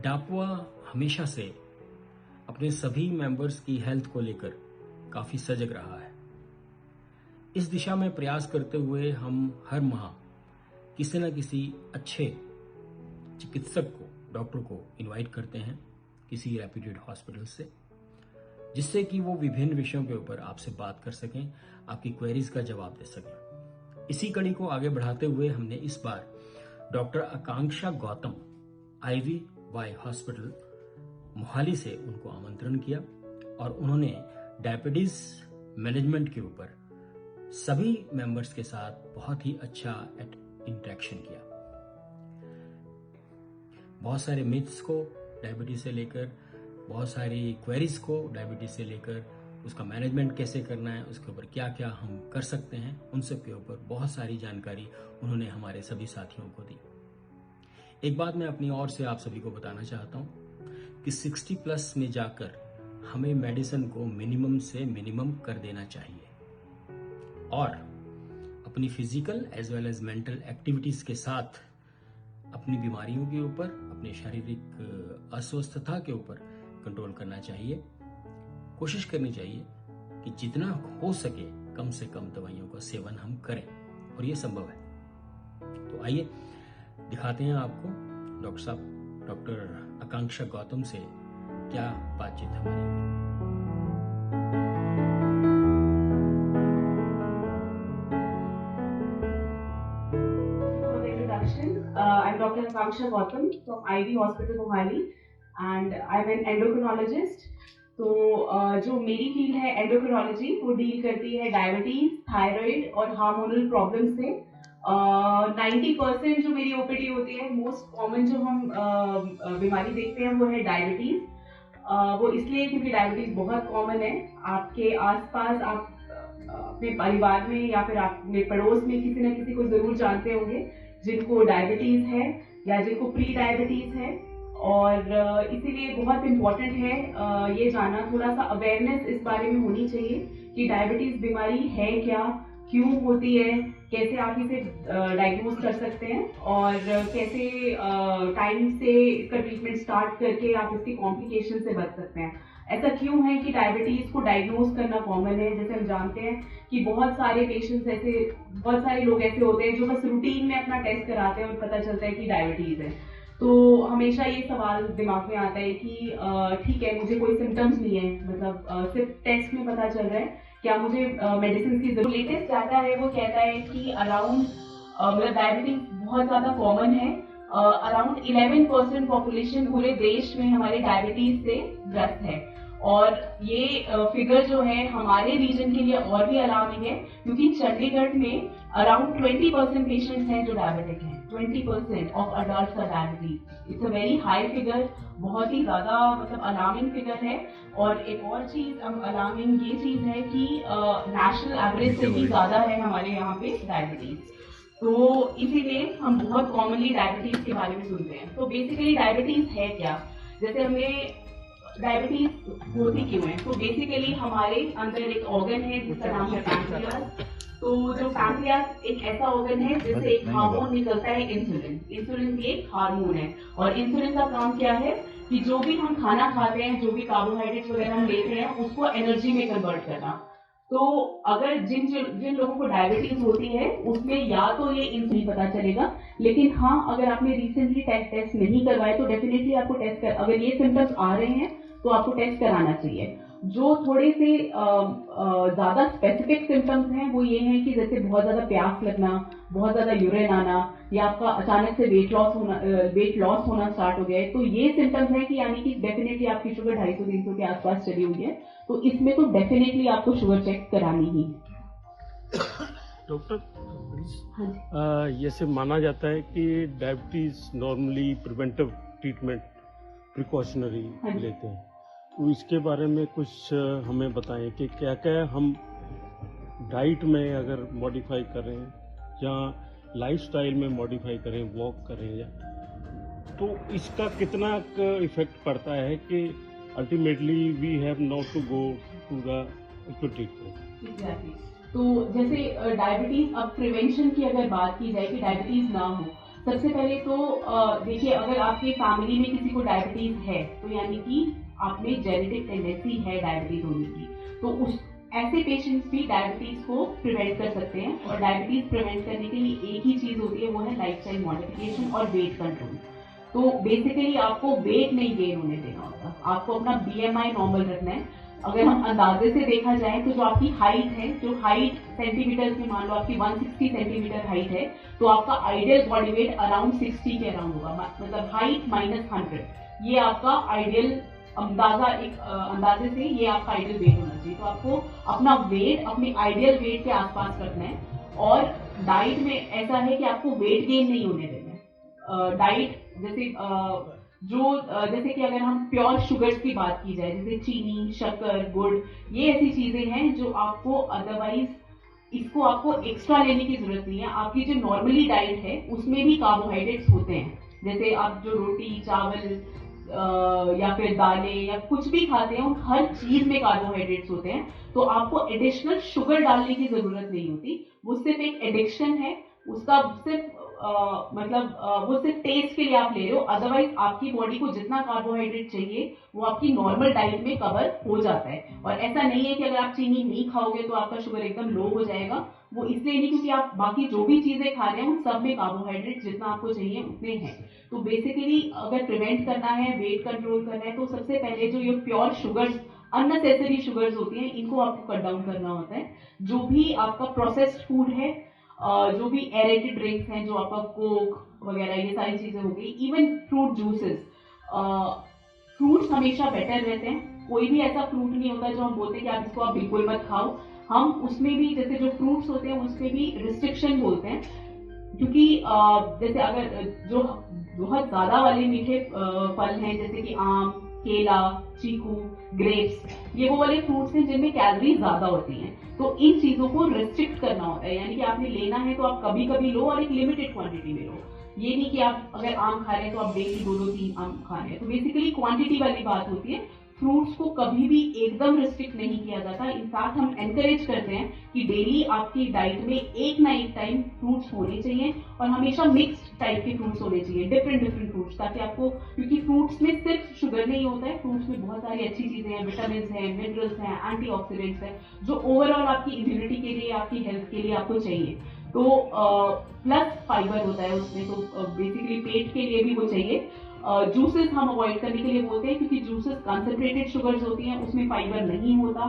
डापवा हमेशा से अपने सभी मेंबर्स की हेल्थ को लेकर काफी सजग रहा है। इस दिशा में प्रयास करते हुए हम हर माह किसी न किसी अच्छे चिकित्सक को, डॉक्टर को इनवाइट करते हैं किसी रेप्यूटेड हॉस्पिटल से, जिससे कि वो विभिन्न विषयों के ऊपर आपसे बात कर सकें, आपकी क्वेरीज का जवाब दे सकें। इसी कड़ी को आगे बढ़ाते हुए हमने इस बार डॉक्टर आकांक्षा गौतम IVY हॉस्पिटल मोहाली से उनको आमंत्रण किया और उन्होंने डायबिटीज मैनेजमेंट के ऊपर सभी मेंबर्स के साथ बहुत ही अच्छा इंटरेक्शन किया। बहुत सारे मिथ्स को डायबिटीज से लेकर, बहुत सारी क्वेरीज को डायबिटीज से लेकर, उसका मैनेजमेंट कैसे करना है, उसके ऊपर क्या क्या हम कर सकते हैं, उन सब के ऊपर बहुत सारी जानकारी उन्होंने हमारे सभी साथियों को दी। एक बात मैं अपनी ओर से आप सभी को बताना चाहता हूं कि 60 प्लस में जाकर हमें मेडिसिन को मिनिमम से मिनिमम कर देना चाहिए और अपनी physical as well as mental activities के साथ अपनी बीमारियों के ऊपर, अपने शारीरिक अस्वस्थता के ऊपर कंट्रोल करना चाहिए। कोशिश करनी चाहिए कि जितना हो सके कम से कम दवाइयों का सेवन हम करें और ये संभव है। तो आइए दिखाते हैं आपको डॉक्टर साहब, डॉक्टर आकांक्षा गौतम से क्या बातचीत हमारी हुई। I'm Dr. Akanksha Gautam from IV Hospital Mohali and I'm an endocrinologist. तो जो मेरी फील्ड है एंडोक्रिनोलॉजी, वो डील करती है डायबिटीज, थायराइड और हार्मोनल प्रॉब्लम से। 90% जो मेरी ओपीडी होती है, मोस्ट कॉमन जो हम बीमारी देखते हैं वो है डायबिटीज। वो इसलिए क्योंकि डायबिटीज बहुत कॉमन है। आपके आसपास आप अपने परिवार में या फिर अपने पड़ोस में किसी न किसी को जरूर जानते होंगे जिनको डायबिटीज है या जिनको प्री डायबिटीज है, और इसीलिए बहुत इम्पोर्टेंट है ये जानना, थोड़ा सा अवेयरनेस इस बारे में होनी चाहिए कि डायबिटीज बीमारी है क्या, क्यों होती है, कैसे आप इसे डायग्नोज कर सकते हैं और कैसे टाइम से इसका ट्रीटमेंट स्टार्ट करके आप इसकी कॉम्प्लिकेशन से बच सकते हैं। ऐसा क्यों है कि डायबिटीज को डायग्नोज करना कॉमन है? जैसे हम जानते हैं कि बहुत सारे लोग ऐसे होते हैं जो बस रूटीन में अपना टेस्ट कराते हैं और पता चलता है कि डायबिटीज है। तो हमेशा ये सवाल दिमाग में आता है कि ठीक है, मुझे कोई सिम्टम्स नहीं है, मतलब सिर्फ टेस्ट में पता चल रहा है, क्या मुझे मेडिसिन की जरूरत? लेटेस्ट डाटा है वो कहता है कि अराउंड मतलब डायबिटीज बहुत ज्यादा कॉमन है। अराउंड 11% पॉपुलेशन पूरे देश में हमारे डायबिटीज से ग्रस्त है और ये फिगर जो है हमारे रीजन के लिए और भी अलार्मिंग है क्योंकि चंडीगढ़ में अराउंड 20% पेशेंट्स हैं जो डायबिटिक हैं। 20% of adults are diabetes. It's a very high figure, बहुत ही ज्यादा मतलब अलार्मिंग फिगर है। और एक और चीज अलार्मिंग ये चीज है कि नेशनल एवरेज से भी ज्यादा है हमारे यहाँ पे डायबिटीज। तो इसीलिए हम बहुत कॉमनली डायबिटीज के बारे में सुनते हैं। तो बेसिकली डायबिटीज है क्या? जैसे हमें डायबिटीज होती क्यों है? तो बेसिकली हमारे अंदर एक ऑर्गन है जिसका नाम है पैंक्रियास। तो जो पैंक्रियास एक ऐसा ऑर्गन है जिससे एक हार्मोन निकलता है इंसुलिन। इंसुलिन भी एक हार्मोन है और इंसुलिन का काम क्या है कि जो भी हम खाना खाते हैं, जो भी कार्बोहाइड्रेट्स वगैरह हम लेते हैं, उसको एनर्जी में कन्वर्ट करना। तो अगर जिन लोगों को डायबिटीज होती है उसमें या तो ये इंसुलिन पता चलेगा, लेकिन हाँ, अगर आपने रिसेंटली टेस्ट नहीं करवाए तो डेफिनेटली आपको अगर ये सिम्टम्स आ रहे हैं तो आपको टेस्ट कराना चाहिए। जो थोड़े से ज्यादा स्पेसिफिक सिम्टम्स हैं वो ये हैं कि जैसे बहुत ज्यादा प्यास लगना, बहुत ज्यादा यूरिन आना, या आपका अचानक से वेट लॉस होना स्टार्ट हो गया है, तो ये सिम्टम्स है कि यानी कि डेफिनेटली आपकी शुगर 250-300 के आसपास चली हुई है। तो इसमें तो डेफिनेटली आपको शुगर चेक करानी ही है। डॉक्टर, जैसे माना जाता है कि diabetes normally preventive treatment precautionary लेते हैं, तो इसके बारे में कुछ हमें बताएं कि क्या क्या हम डाइट में अगर मॉडिफाई करें या लाइफस्टाइल में मॉडिफाई करें, वॉक करें, या तो इसका कितना इफेक्ट पड़ता है कि ultimately we have not to go to the treatment. Exactly. तो जैसे डायबिटीज, अब प्रिवेंशन की अगर बात की जाए कि डायबिटीज ना हो, सबसे पहले तो देखिए, अगर आपके फैमिली में किसी को डायबिटीज है तो यानी कि आप में जेनेटिक टेंडेंसी है डायबिटीज होने की, तो उस ऐसे पेशेंट्स भी डायबिटीज को प्रिवेंट कर सकते हैं। और डायबिटीज प्रिवेंट करने के लिए एक ही चीज होती है, वो है लाइफस्टाइल मॉडिफिकेशन और वेट कंट्रोल। तो बेसिकली आपको वेट नहीं गेन होने देना होता, आपको अपना BMI नॉर्मल रखना है। अगर हम अंदाजे से देखा जाए तो जो आपकी हाइट है, जो हाइट सेंटीमीटर में मान लो आपकी 160 सेंटीमीटर हाइट है, तो आपका आइडियल बॉडी वेट अराउंड 60 के अराउंड होगा, मतलब हाइट माइनस 100, ये आपका आइडियल अंदाजा, एक अंदाजे से ये आपका आइडियल वेट होना चाहिए। तो आपको अपना वेट अपने आइडियल वेट के आसपास रखना है। और डाइट में ऐसा है कि आपको वेट गेन नहीं होने देना है। डाइट जैसे जैसे कि अगर हम प्योर शुगर्स की बात की जाए, जैसे चीनी, शक्कर, गुड़, ये ऐसी चीजें हैं जो आपको अदरवाइज इसको आपको एक्स्ट्रा लेने की जरूरत नहीं है। आपकी जो नॉर्मली डाइट है उसमें भी कार्बोहाइड्रेट्स होते हैं, जैसे आप जो रोटी, चावल या फिर दालें या कुछ भी खाते हैं, उन हर चीज में कार्बोहाइड्रेट्स होते हैं। तो आपको एडिशनल शुगर डालने की जरूरत नहीं होती, वो सिर्फ एक एडिक्शन है, उसका सिर्फ वो सिर्फ टेस्ट के लिए आप ले रहे हो। अदरवाइज आपकी बॉडी को जितना कार्बोहाइड्रेट चाहिए वो आपकी नॉर्मल डाइट में कवर हो जाता है। और ऐसा नहीं है कि अगर आप चीनी नहीं खाओगे तो आपका शुगर एकदम लो हो जाएगा, वो इसलिए नहीं क्योंकि आप बाकी जो भी चीजें खा रहे हैं उन सब में कार्बोहाइड्रेट जितना आपको चाहिए उतने हैं। तो बेसिकली अगर प्रिवेंट करना है, वेट कंट्रोल करना है, तो सबसे पहले जो ये प्योर शुगर्स, अननेसेसरी शुगर्स होती हैं, इनको आपको कट डाउन करना होता है। जो भी आपका प्रोसेस्ड फूड है, जो भी एरेटेड ड्रिंक्स हैं, जो आपका कोक वगैरह, ये सारी चीजें हो गई, इवन फ्रूट जूसेस, फ्रूट्स हमेशा बेटर रहते हैं। कोई भी ऐसा फ्रूट नहीं होता जो हम बोलते हैं कि आप इसको आप बिल्कुल मत खाओ। हम उसमें भी, जैसे जो फ्रूट्स होते हैं उसमें भी रिस्ट्रिक्शन बोलते हैं, क्योंकि जैसे अगर जो बहुत ज्यादा वाले मीठे फल हैं, जैसे कि आम, केला, चीकू, ग्रेप्स, ये वो वाले फ्रूट्स हैं जिनमें कैलोरीज ज्यादा होती हैं। तो इन चीजों को रिस्ट्रिक्ट करना होता है, यानी कि आपने लेना है तो आप कभी कभी लो और एक लिमिटेड क्वांटिटी में लो। ये नहीं कि आप अगर आम खा रहे हैं तो आप डेली 2-3 आम खा रहे हैं। तो बेसिकली क्वांटिटी वाली बात होती है। फ्रूट्स को कभी भी एकदम रिस्ट्रिक्ट नहीं किया जाता। इनफैक्ट हम एनकरेज करते हैं कि डेली आपकी डाइट में एक ना एक टाइम फ्रूट्स होने चाहिए, और हमेशा मिक्स्ड टाइप के फ्रूट्स होने चाहिए, डिफरेंट फ्रूट्स, ताकि आपको, क्योंकि फ्रूट्स में सिर्फ शुगर नहीं होता है, फ्रूट्स में बहुत सारी अच्छी चीजें हैं, विटामिन हैं, मिनरल्स हैं, एंटीऑक्सीडेंट्स हैं, जो ओवरऑल आपकी इम्यूनिटी के लिए, आपकी हेल्थ के लिए आपको चाहिए। तो प्लस फाइबर होता है उसमें, तो बेसिकली पेट के लिए भी वो चाहिए। जूसेस हम अवॉइड करने के लिए बोलते हैं, क्योंकि जूसेस कंसंट्रेटेड शुगर्स होती हैं, उसमें फाइबर नहीं होता।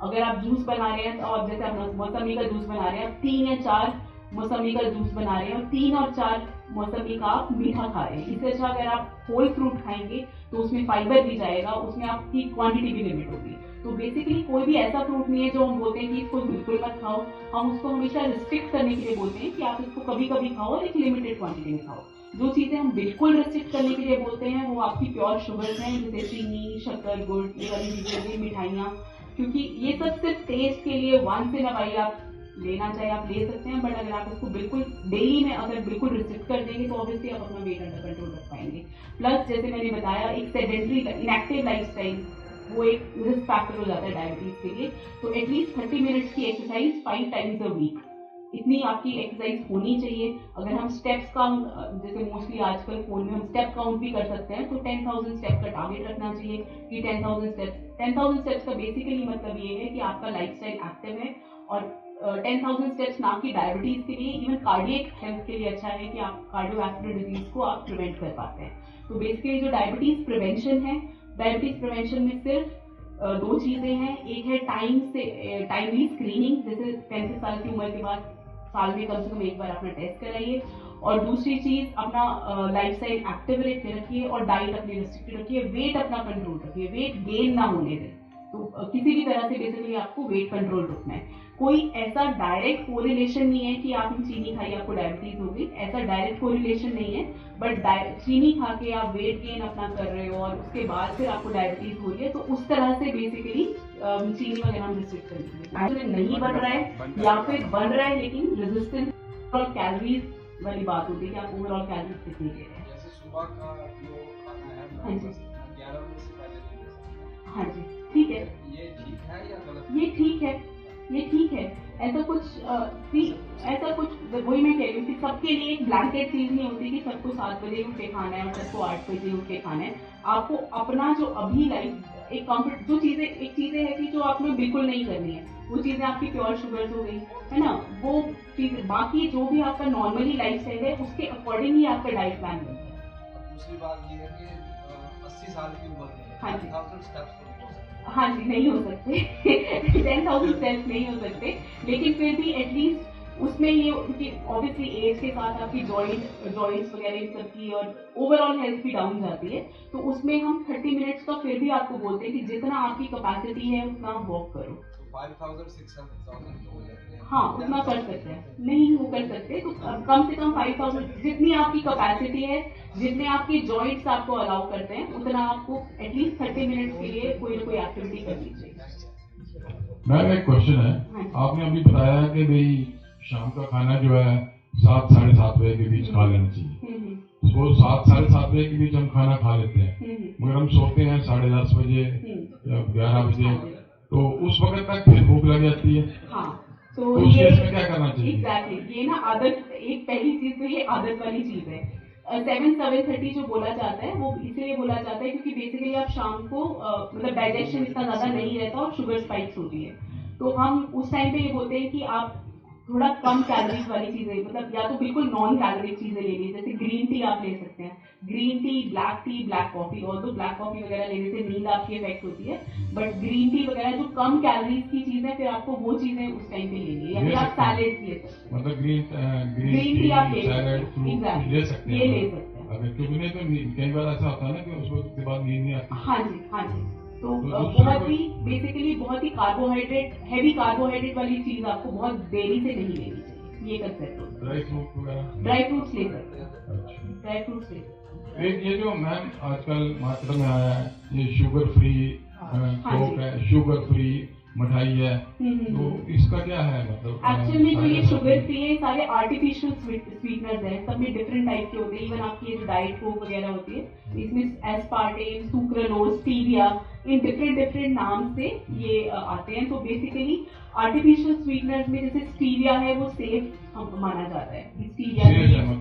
अगर आप जूस बना रहे हैं तो आप, जैसे आप मौसमी का जूस बना रहे हैं, आप 3 या 4 मौसमी का जूस बना रहे हैं और 3 और 4 मौसमी का आप मीठा खा रहे हैं। इससे अच्छा अगर आप होल फ्रूट खाएंगे तो उसमें फाइबर भी जाएगा, उसमें आपकी क्वांटिटी भी लिमिट होगी। तो बेसिकली कोई भी ऐसा फ्रूट नहीं है जो हम बोलते हैं कि इसको बिल्कुल मत खाओ। हम उसको हमेशा रिस्ट्रिक्ट करने के लिए बोलते हैं कि आप इसको कभी कभी खाओ और एक लिमिटेड क्वांटिटी में खाओ। जो चीजें हम बिल्कुल रिस्ट्रिक्ट करने के लिए बोलते हैं वो आपकी प्योर शुगर्स हैं, जैसे चीनी, शक्कर, गुड़, ये वाली चीजें हो गई, मिठाइयाँ, क्योंकि ये सब सिर्फ टेस्ट के लिए वंस इन अ वाइल आप लेना चाहे आप ले सकते हैं, बट अगर आप इसको बिल्कुल डेली में अगर बिल्कुल रिस्ट्रिक्ट कर देंगे तो ऑब्वियसली आप अपना वेट अंडर कंट्रोल रख पाएंगे। प्लस जैसे मैंने बताया, एक सेडेंटरी इनएक्टिव लाइफस्टाइल वो एक रिस्क फैक्टर हो जाता है डायबिटीज के लिए। तो एटलीस्ट 30 मिनट्स की एक्सरसाइज 5 टाइम्स अ वीक, इतनी आपकी एक्सरसाइज होनी चाहिए। अगर हम स्टेप्स काउंट, जैसे मोस्टली आजकल फोन में हम स्टेप काउंट भी कर सकते हैं, तो 10,000 स्टेप का टारगेट रखना चाहिए कि 10,000 स्टेप्स का बेसिकली मतलब ये है कि आपका लाइफस्टाइल एक्टिव है। और 10,000 स्टेप्स ना कि डायबिटीज के लिए, इवन कार्डियक हेल्थ के लिए अच्छा है कि आप कार्डियोवैस्कुलर डिजीज को आप प्रिवेंट कर पाते हैं। तो बेसिकली जो डायबिटीज प्रिवेंशन है, डायबिटीज प्रिवेंशन में सिर्फ 2 चीजें हैं। एक है टाइमली स्क्रीनिंग, जैसे 35 साल की उम्र के बाद साल में कम से कम एक बार अपना टेस्ट कराइए। और दूसरी चीज, अपना लाइफस्टाइल एक्टिव रखिए और डाइट अपनी रिस्ट्रिक्टेड रखिए, वेट अपना कंट्रोल रखिए, वेट गेन ना होने दें। तो किसी भी तरह से बेसिकली आपको वेट कंट्रोल रखना है। कोई ऐसा डायरेक्ट कोरिलेशन नहीं है कि आप चीनी खाइए आपको डायबिटीज होगी, ऐसा डायरेक्ट कोरिलेशन नहीं है। बट चीनी खा के आप वेट गेन अपना कर रहे हो और उसके बाद फिर आपको डायबिटीज हो रही है, तो उस तरह से बेसिकली चीनी वगैरह हम रिस्ट्रिक्ट करेंगे। नहीं बन रहा है या फिर बन रहा है लेकिन रेजिस्टेंस और कैलोरीज वाली बात होती है कि आप ओवरऑल कैलोरीज कितनी ले रहे हैं। जैसे सुबह का जो खाना है, हाँ जी, 11 बजे से पहले नहीं ले सकते। हाँ जी, ठीक है, ये ठीक है या गलत? ये ठीक है। ये ठीक है। ऐसा कुछ वही मैं कह रही हूँ कि सबके लिए एक ब्लैंकेट चीज नहीं होती कि सबको 7 बजे उठ के खाना है और सबको 8 बजे उठ के खाना है। आपको अपना जो अभी लाइफ एक कंफर्ट जो चीजें है कि जो आपने बिल्कुल नहीं करनी है, वो चीजें आपकी प्योर शुगर्स हो गई है ना, वो चीज। बाकी जो भी आपका नॉर्मली लाइफ स्टाइल है उसके अकॉर्डिंग ही आपका डाइट प्लान बनता है। दूसरी बात ये है कि 80 साल की उम्र में हाँ जी। 10,000 स्टेप्स तो नहीं हो सकते। हाँ जी, नहीं हो सकते 10,000 स्टेप्स नहीं हो सकते, लेकिन फिर भी एटलीस्ट उसमें ये क्योंकि ऑब्वियसली एज के साथ आपकी जॉइंट्स वगैरह इन सब की और ओवरऑल हेल्थ भी डाउन जाती है, तो उसमें हम 30 मिनट्स का फिर भी आपको बोलते हैं कि जितना आपकी कैपेसिटी है उतना आप वॉक करो। तो 5,000 6,000 हो जाते हैं। हाँ, उतना कर सकते हैं। नहीं वो कर सकते तो कम से कम 5,000 जितनी आपकी कैपेसिटी है, जितने आपके जॉइंट्स आपको अलाउ करते हैं, उतना आपको एटलीस्ट 30 मिनट्स के लिए कोई ना कोई एक्टिविटी करनी चाहिए। मैम एक क्वेश्चन है, हाँ। आपने अभी बताया कि भाई शाम का खाना जो है 7 साढ़े 7 बजे के बीच खा लेना चाहिए। तो 7 साढ़े 7 बजे के बीच हम खाना खा लेते हैं, मगर हम सोते हैं 10:30 बजे या 11 बजे, तो उस वक्त तक फिर भूख लग जाती है। हाँ, तो उस केस में क्या करना चाहिए? एग्जैक्टली ये ना आदत, एक पहली चीज तो ये आदत वाली चीज है। 7:30 जो बोला जाता है वो इसलिए बोला जाता है क्योंकि बेसिकली आप शाम को मतलब डाइजेशन इतना ज्यादा नहीं रहता और शुगर स्पाइक्स होती है, तो हम उस टाइम पे ये बोलते हैं कि आप थोड़ा कम कैलोरीज वाली चीजें, मतलब या तो बिल्कुल नॉन कैलोरिक चीजें ले लीजिए, जैसे ग्रीन टी आप ले सकते हैं, ग्रीन टी, ब्लैक कॉफी, और तो ब्लैक कॉफी वगैरह लेने से नींद आपकी इफेक्ट होती है, बट ग्रीन टी वगैरह जो कम कैलोरीज की चीजें, फिर आपको वो चीजें उस टाइम पे लेनी है, या फिर आप सैलेड ले सकते हैं। मतलब ग्रीन टी आप ले सैलेड सकते फ्रूट हैं, ले सकते हैं, ये ले सकते हैं। अगर क्योंकि नहीं तो कई बार ऐसा होता है ना कि उस वक्त के बाद नींद नहीं आती। हाँ जी, हाँ जी। तो दूसरा बहुत ही बेसिकली बहुत ही हैवी कार्बोहाइड्रेट वाली चीज आपको बहुत देरी से नहीं लेनी चाहिए, ये कंसेप्ट होता है। ड्राई फ्रूट वगैरह, ड्राई फ्रूट्स ले सकते हैं, अच्छा। ड्राई फ्रूट्स ले सकते हैं। एक ये जो मैम आजकल मार्केट में आया है, ये शुगर फ्री कोक है, शुगर फ्री मिठाई है, तो इसका क्या है मतलब? एक्चुअली जो ये शुगर फ्री है, सारे आर्टिफिशियल स्वीटनर्स हैं, सब में डिफरेंट टाइप के होते हैं। इवन आपकी ये जो डाइट कोक वगैरह होती है, इसमें aspartame, sucralose, stevia, in different नाम से ये आते हैं। तो बेसिकली आर्टिफिशियल स्वीटनर्स में जैसे स्टीविया है वो सेफ माना जाता है, स्टीविया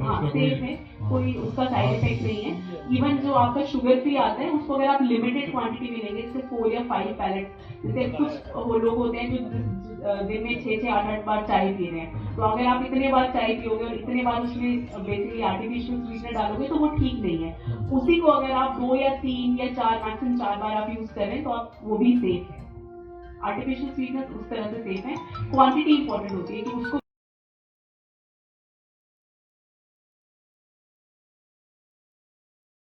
हाँ सेफ है, कोई उसका साइड इफेक्ट नहीं है। इवन जो आपका शुगर फ्री आता है उसको अगर आप लिमिटेड क्वांटिटी में लेंगे, जैसे 4 या 5 पैलेट, जैसे कुछ वो लोग होते हैं जो दिन में 6-6, 8-8 बार चाय पी रहे हैं, तो अगर आप इतने बार चाय पियोगे और इतने बार उसमें बेसिकली आर्टिफिशियल स्वीटनर डालोगे तो वो ठीक नहीं है। उसी को अगर आप 2 या 3 या 4 मैक्सिमम 4 बार आप यूज करें तो आप वो भी सेफ है। आर्टिफिशियल स्वीटनर उस तरह से सेफ है। क्वांटिटी इंपॉर्टेंट होती है कि उसको